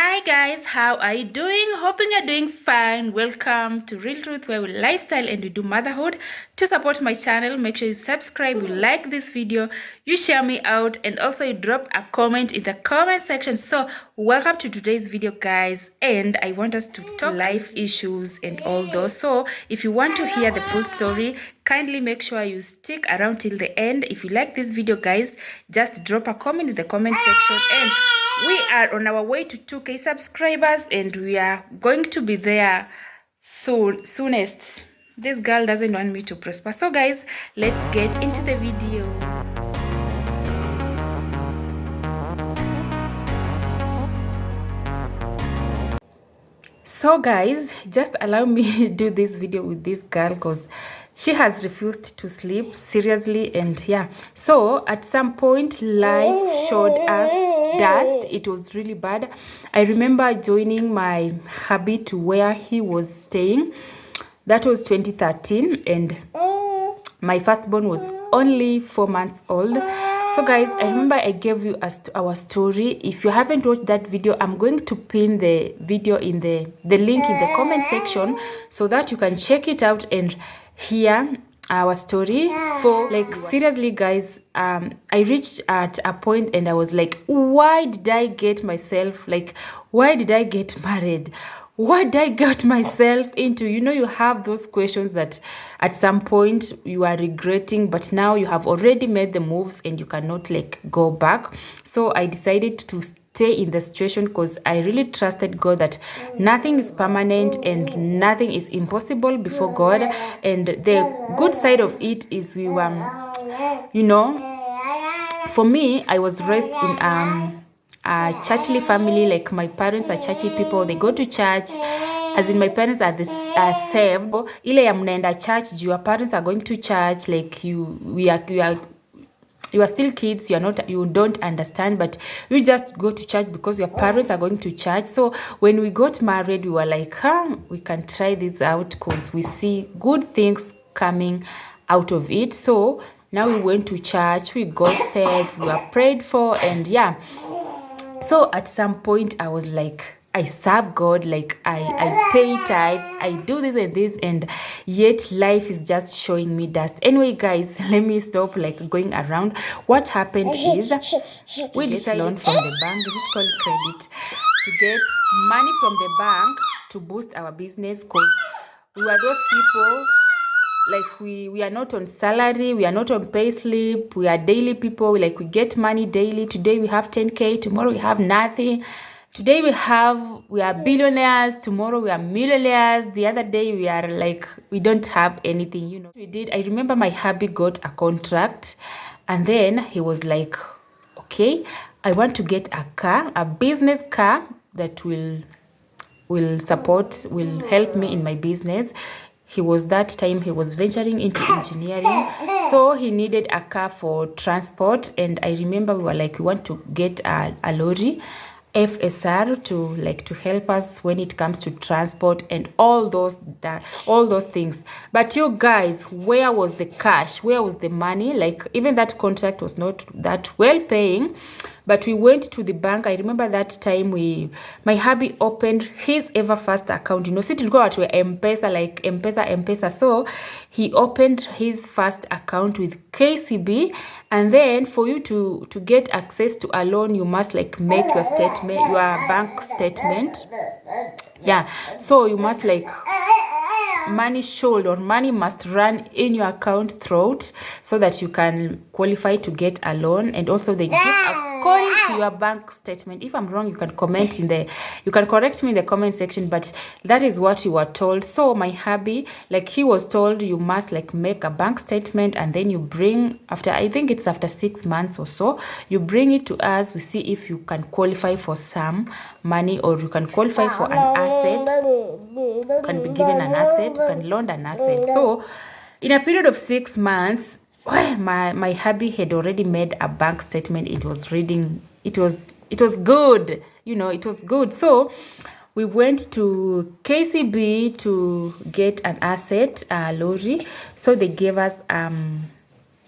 Hi guys, how are you doing? Hoping you're doing fine. Welcome to Real Truth, where we lifestyle and we do motherhood. To support my channel, make sure you subscribe, you like this video, you share me out, and also you drop a comment in the comment section. So welcome to today's video guys, and I want us to talk life issues and all those. So if you want to hear the full story, kindly make sure you stick around till the end. If you like this video guys, just drop a comment in the comment section, and we are on our way to 2K subscribers, and we are going to be there soonest. This girl doesn't want me to prosper. So guys, let's get into the video. So guys, just allow me to do this video with this girl because she has refused to sleep seriously. And yeah, so at some point life showed us dust. It was really bad. I remember joining my hubby to where he was staying. That was 2013, and my firstborn was only 4 months old. So guys, I remember I gave you our story. If you haven't watched that video, I'm going to pin the video in the link in the comment section so that you can check it out and hear our story. For like seriously guys, I reached at a point and I was like, why did I get myself, like, why did I get married? What did I get myself into? You know, you have those questions that at some point you are regretting, but now you have already made the moves and you cannot like go back. So I decided to stay in the situation because I really trusted God that nothing is permanent and nothing is impossible before God. And the good side of it is we were, you know, for me, I was raised in a churchly family. Like my parents are churchy people, they go to church, as in my parents are saved. Ile ya mnaenda church, your parents are going to church, like you are still kids, you don't understand, but you just go to church because your parents are going to church. So when we got married, we were like, we can try this out because we see good things coming out of it. So now we went to church, we got saved, we were prayed for, and yeah. So at some point I was like, I serve God, like I pay tithe, I do this and this, and yet life is just showing me dust. Anyway guys, let me stop like going around. What happened is we decided loan from the bank, is it called credit, to get money from the bank to boost our business, because we were those people, like we are not on salary, we are not on pay slip, we are daily people. We get money daily. Today we have 10K, tomorrow we have nothing. Today we are billionaires, tomorrow we are millionaires, the other day we are like, we don't have anything, you know. We did. I remember my hubby got a contract, and then he was like, okay, I want to get a car, a business car that will help me in my business. He was venturing into engineering, so he needed a car for transport. And I remember we were like, we want to get a lorry, FSR, to help us when it comes to transport and all those things. But you guys, where was the cash? Where was the money? Like, even that contract was not that well paying, but we went to the bank. I remember that time my hubby opened his Everfast account. You know, si tulikuwa watu wa M-Pesa, like M-Pesa. So he opened his first account with KCB, and then for you to get access to a loan, you must like make your bank statement. Yeah, so you must like money must run in your account throughout so that you can qualify to get a loan. And also they give according to your bank statement. If I'm wrong, you can correct me in the comment section, but that is what you were told. So my hubby, like, he was told you must like make a bank statement, and then you bring, I think it's after 6 months or so, you bring it to us. We see if you can qualify for some money, or you can qualify for an asset. You can be given an asset, you can loan an asset. So in a period of 6 months, my hubby had already made a bank statement. It was good, you know, it was good. So we went to KCB to get an asset, lorry. So they gave us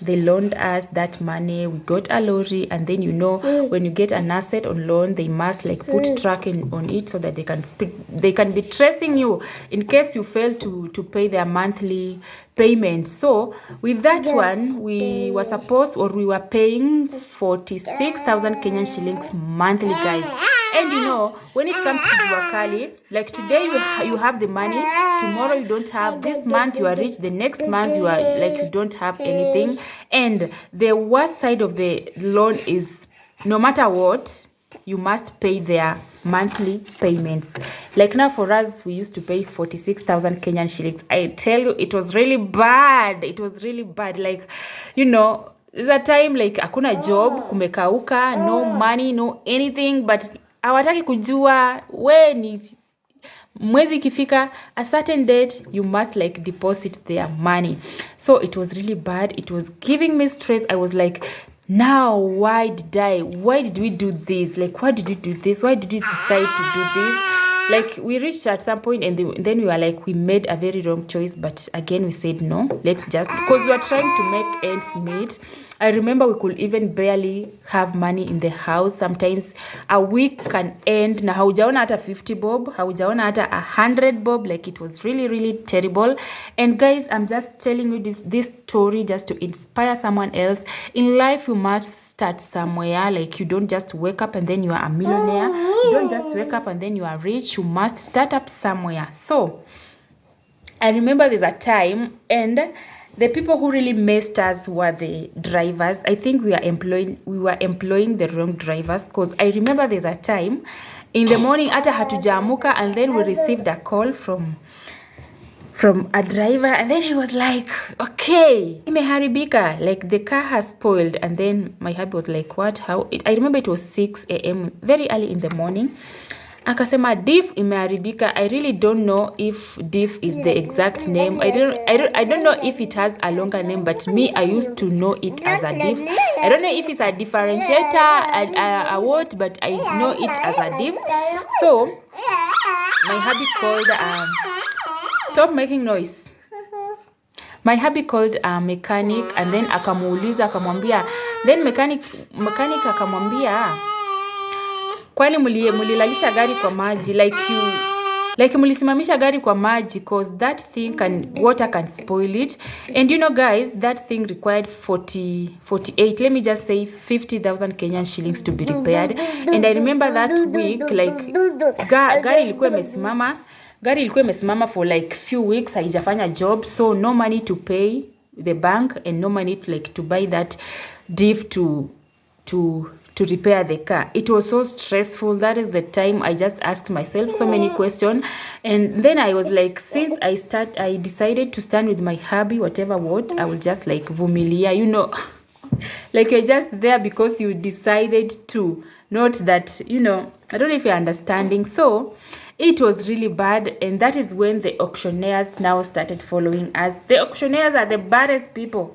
they loaned us that money. We got a lorry, and then, you know, when you get an asset on loan, they must like put tracking on it so that they can be tracing you in case you fail to pay their monthly payments. So with that one, we were paying 46,000 Kenyan shillings monthly, guys. And you know, when it comes to Jua Kali, like today you have the money, tomorrow you don't have, this month you are rich, the next month you are like you don't have anything. And the worst side of the loan is, no matter what, you must pay their monthly payments. Like now for us, we used to pay 46,000 Kenyan shillings. I tell you, it was really bad. It was really bad. Like, you know, there's a time like hakuna job, kumekauka, no money, no anything, but hawataki kujua we ni mwezi ikifika a certain date, you must like deposit their money. So it was really bad. It was giving me stress. I was like, now why did we do this? Like, why did we do this? Why did we decide to do this? Like, we reached at some point and then we were like, we made a very wrong choice. But again, we said no, let's just, because we were trying to make ends meet. I remember we could even barely have money in the house. Sometimes a week can end na haujaona hata 50 bob, haujaona hata 100 bob. Like, it was really, really terrible. And guys, I'm just telling you this story just to inspire someone else. In life, you must start somewhere. Like, you don't just wake up and then you are a millionaire. You don't just wake up and then you are rich. You must start up somewhere. So I remember there's a time, and the people who really messed us were the drivers. I think we were employing the wrong drivers, because I remember there's a time in the morning hata hatujaamuka, and then we received a call from a driver, and then he was like, okay, imeharibika, like the car has spoiled. And then my hubby was like, what, how? I remember it was 6 a.m. very early in the morning. Akasema diff imeharibika. I really don't know if diff is the exact name. I don't know if it has a longer name, but me, I used to know it as a diff. I don't know if it's a differentiator, a what, but I know it as a diff. So my hubby called stop making noise. My hubby called a mechanic, and then akamuuliza, akamwambia, then mechanic akamwambia, kwani mulilalisha gari kwa maji, like mulisimamisha gari kwa maji, cause that thing water can spoil it. And you know guys, that thing required 48, let me just say 50,000 Kenyan shillings to be repaired. And I remember that week, like gari ilikuwa imesimama for like few weeks, haijafanya job, so no money to pay the bank and no money to buy that diff to repair the car. It was so stressful. That is the time I just asked myself so many questions. And then I was like, since I decided to stand with my hubby, whatever what, I will just like vumilia, you know. Like, you're just there because you decided to, not that, you know, I don't know if you're understanding. So it was really bad. And that is when the auctioneers now started following us. The auctioneers are the baddest people.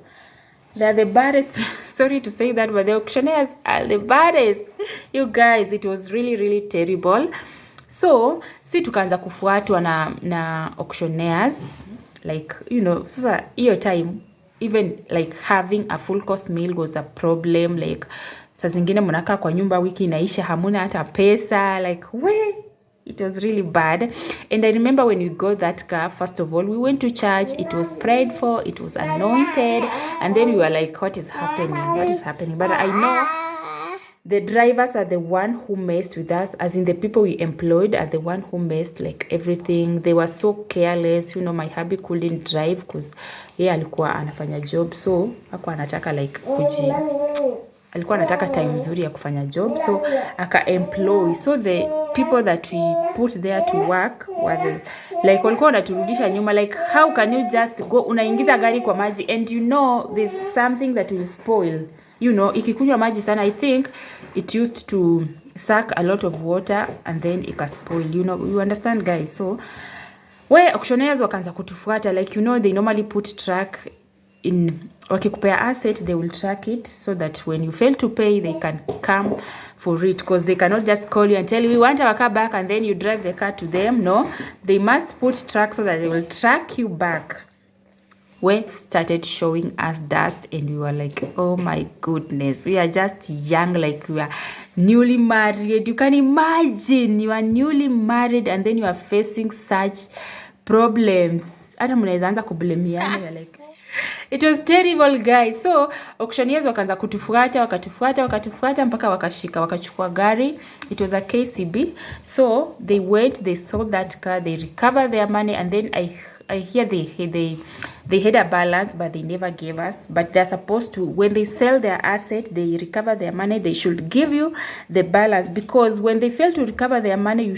They're the baddest. Sorry to say that, but the auctioneers are the baddest. You guys, it was really, really terrible. So, si tukaanza kufuatwa na auctioneers. Like, you know, sasa hiyo time, even like having a full course meal was a problem. Like, saa zingine mnakaa kwa nyumba, wiki inaisha, hamuna hata pesa. Like, it was really bad. And I remember when we got that car, first of all, we went to church. It was prayed for. It was anointed. And then we were like, what is happening? What is happening? But I know the drivers are the one who messed with us. As in, the people we employed are the one who messed like everything. They were so careless. You know, my hubby couldn't drive because yeye alikuwa anafanya job. So, hakuwa anataka like alikuwa anataka time nzuri ya kufanya job, so aka-employ. So the people that we put there to work were like, walikuwa wanaturudisha nyuma. Like, how can you just go unaingiza gari kwa maji, and you know there's something that will spoil. You know, ikikunywa maji sana, I think it used to suck a lot of water and then ikaspoil. You know, you understand guys? So where auctioneers wakaanza kutufuata, like, you know, they normally put track in, wakikupea asset, they will track it so that when you fail to pay, they can come for it, because they cannot just call you and tell you, we want our car back, and then you drive the car to them. No, they must put track so that they will track you back. wave started showing us dust, and we were like, oh my goodness, we are just young, like we are newly married. You can imagine, you are newly married and then you are facing such problems. Hata mnaweza anza kublamiana. You're like, it was terrible, guys. So auctioneers wakaanza wakatufuata mpaka wakachukua gari. It was a KCB. So they went, they sold that car, they recovered their money, and then I hear they had a balance, but they never gave us. But they're supposed to, when they sell their asset, they recover their money, they should give you the balance, because when they fail to recover their money,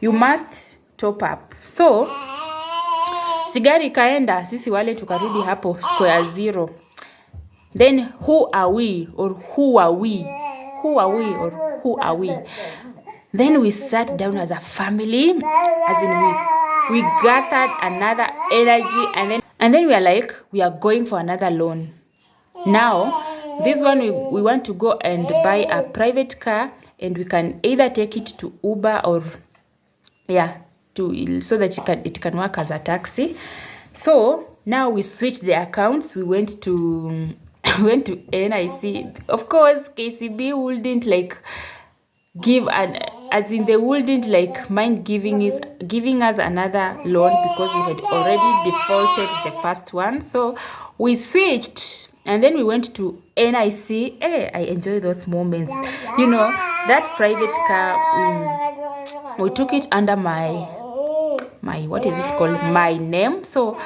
you must top up. So sigari kaenda, sisi wale tukarudi hapo square zero. Then who are we? Then we sat down as a family, as in we gathered another energy, and then we are like, we are going for another loan. Now, this one we want to go and buy a private car, and we can either take it to Uber or so that it can work as a taxi. So now we switched the accounts. We went to NIC. Of course, KCB wouldn't like give they wouldn't like mind giving us another loan, because we had already defaulted the first one. So we switched, and then we went to NIC. I enjoy those moments. You know, that private car, we took it under my what is it called, my name. So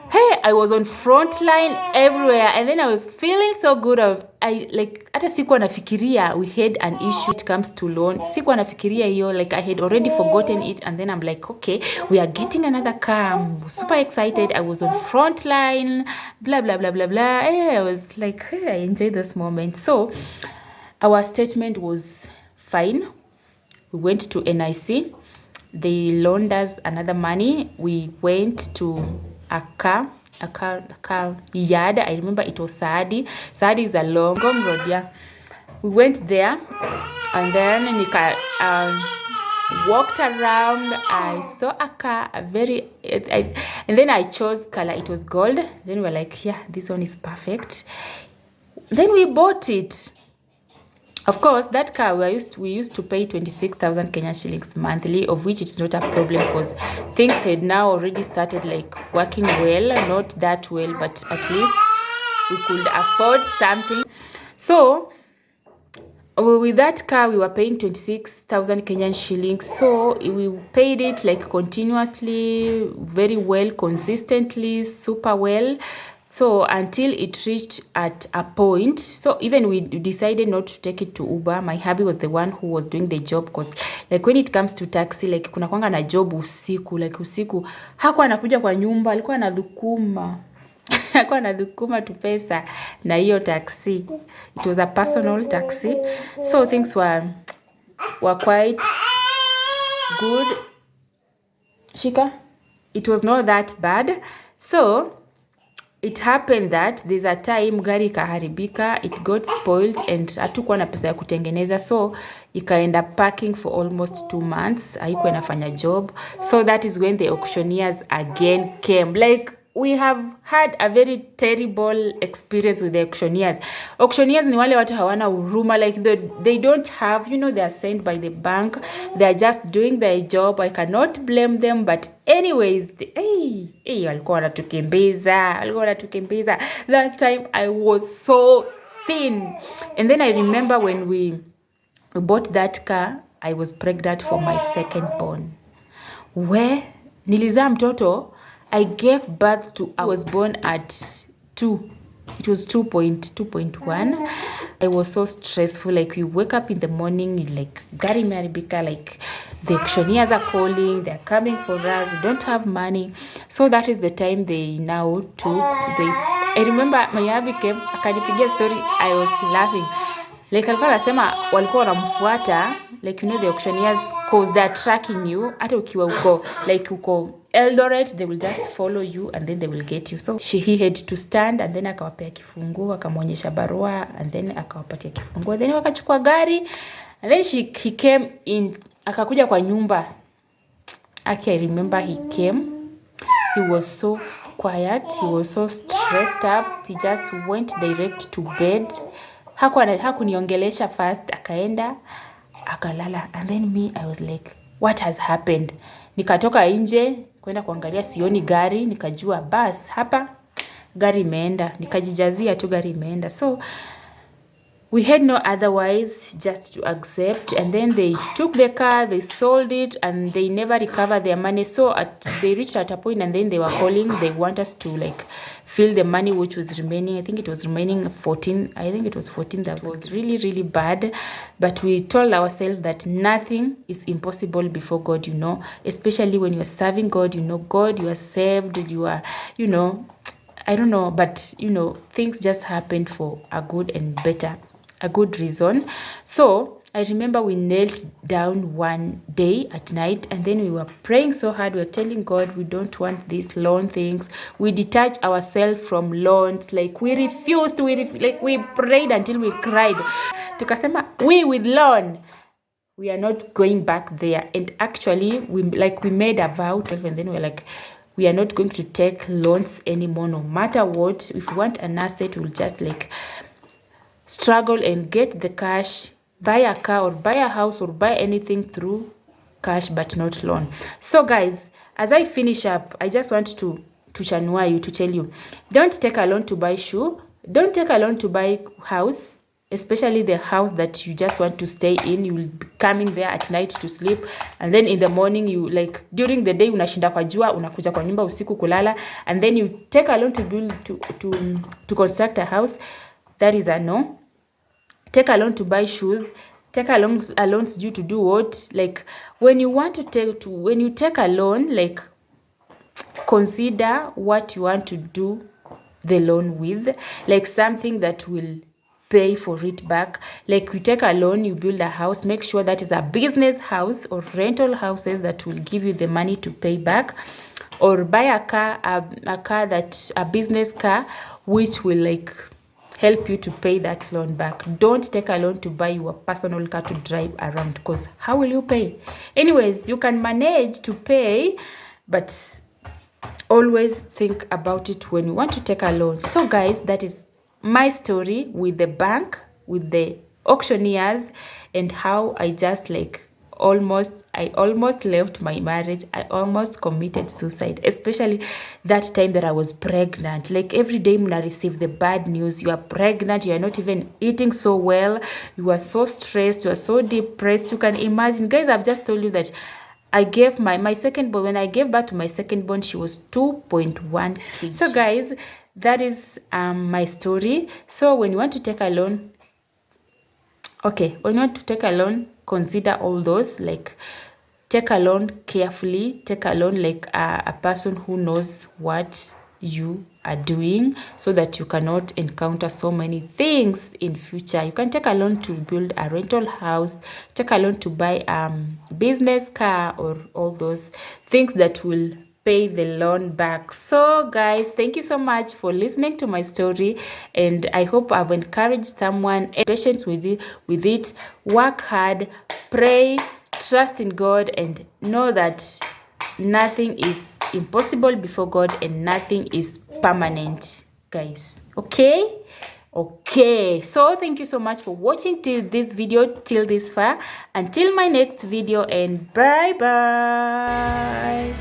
hey, I was on front line everywhere, and then I was feeling so good hata sikuwa nafikiria we had an issue it comes to loan. Sikuwa nafikiria hiyo, like I had already forgotten it, and then I'm like, okay, we are getting another car. I'm super excited. I was on front line, blah blah blah blah blah. I was like, hey, I enjoy this moment. So our statement was fine. We went to NIC. They loaned us another money. We went to a car yard. I remember it was Saadi. Saadi is a long road, yeah. We went there, and then walked around. I saw a car, and then I chose color. It was gold. Then we were like, yeah, this one is perfect. Then we bought it. Of course, that car we used to pay 26,000 Kenyan shillings monthly, of which it's not a problem because things had now already started like working well, not that well, but at least we could afford something. So with that car, we were paying 26,000 Kenyan shillings. So we paid it like continuously, very well, consistently, super well. So until it reached at a point, so even we decided not to take it to Uber. My hubby was the one who was doing the job, because like when it comes to taxi, like kuna kwanga na job usiku, like usiku hakuwa anakuja kwa nyumba, alikuwa anadhukuma hakuwa anadhukuma tu pesa na hiyo taxi. It was a personal taxi, so things were quite good. Shika, it was not that bad. So it happened that there's a time gari kaharibika, it got spoiled, and hatukuwa na pesa ya kutengeneza, so ikaenda parking for almost 2 months. Haikuwa inafanya job. So that is when the auctioneers again came. Like we have had a very terrible experience with the auctioneers. Auctioneers ni wale watu hawana huruma, like they don't have, you know, they are sent by the bank. They are just doing their job. I cannot blame them, but anyways, walikuwa wanatukimbiza. That time I was so thin. And then I remember when we bought that car, I was pregnant for my second born. Where nilizaa mtoto, I gave birth to, I was born at 2. It was 2.1. I was so stressful. Like we wake up in the morning, like gari imeharibika, like the auctioneers are calling, they're coming for us, we don't have money. So that is the time they now took. I remember my hubby came, akanipigia story, I was laughing. Like alikuwa anasema walikuwa wanamfuata, like you know the auctioneers, cause they're tracking you. Hata ukiwa uko like uko Eldoret, they will just follow you and then they will get you. So he had to stand, and then akawapea kifunguo, akamwonyesha barua, and then akawapatia kifunguo, then wakachukua gari, and then he came in, akakuja kwa nyumba. I remember he he was so quiet, he was so stressed up. He just went direct to bed. Hakuniongelesha first, akaenda akalala. And then me, I was like, what has happened? Nikatoka nje kwenda kuangalia, sioni gari, nikajua bas hapa gari imeenda, nikajijazia tu gari imeenda. So we had no otherwise just to accept. And then they took the car, they sold it, and they never recovered their money. So they reached at a point, and then they were calling, they want us to like fill the money which was remaining. I think it was remaining 14. I think it was 14,000. It was really, really bad. But we told ourselves that nothing is impossible before God, you know, especially when you are serving God, you know, God, you are saved, you are, you know, I don't know, but you know, things just happened for a good and better, a good reason. So I remember we knelt down one day at night, and then we were praying so hard. We were telling God we don't want these loan things. We detached ourselves from loans. Like we refused. We prayed until we cried. Tukasema we with loan, we are not going back there. And actually we made a vow, and then we're like, we are not going to take loans anymore, no matter what. If we want an asset, we'll just like struggle and get the cash, buy a car or buy a house or buy anything through cash, but not loan. So guys, as I finish up, I just want to chanua you, to tell you, don't take a loan to buy shoe, don't take a loan to buy house, especially the house that you just want to stay in. You will be coming there at night to sleep, and then in the morning, you like during the day unashinda kwa jua, unakuja kwa nyumba usiku kulala, and then you take a loan to build to construct a house. That is a no. Take a loan to buy shoes. Take a loan due to do what? Like when you want to when you take a loan, like consider what you want to do the loan with, like something that will pay for it back. Like you take a loan, you build a house, make sure that is a business house or rental houses that will give you the money to pay back, or buy a car, a business car, which will like help you to pay that loan back. Don't take a loan to buy your personal car to drive around, because how will you pay? Anyways, you can manage to pay, but always think about it when you want to take a loan. So guys, that is my story with the bank, with the auctioneers, and how I just like I almost left my marriage. I almost committed suicide, especially that time that I was pregnant. Like every day when I receive the bad news, you are pregnant, you are not even eating so well, you are so stressed, you are so depressed. You can imagine, guys, I've just told you that I gave my second born, when I gave birth to my second born, she was 2.1 kg. So guys, that is my story. So when you want to take a loan, when you want to take a loan, consider all those. Like take a loan carefully, take a loan like a person who knows what you are doing, so that you cannot encounter so many things in future. You can take a loan to build a rental house, take a loan to buy business car, or all those things that will pay the loan back. So guys, thank you so much for listening to my story, and I hope I've encouraged someone. Patience with it, work hard, pray, trust in God, and know that nothing is impossible before God, and nothing is permanent, guys. Okay, so thank you so much for watching till this video, till this far. Until my next video, and bye bye.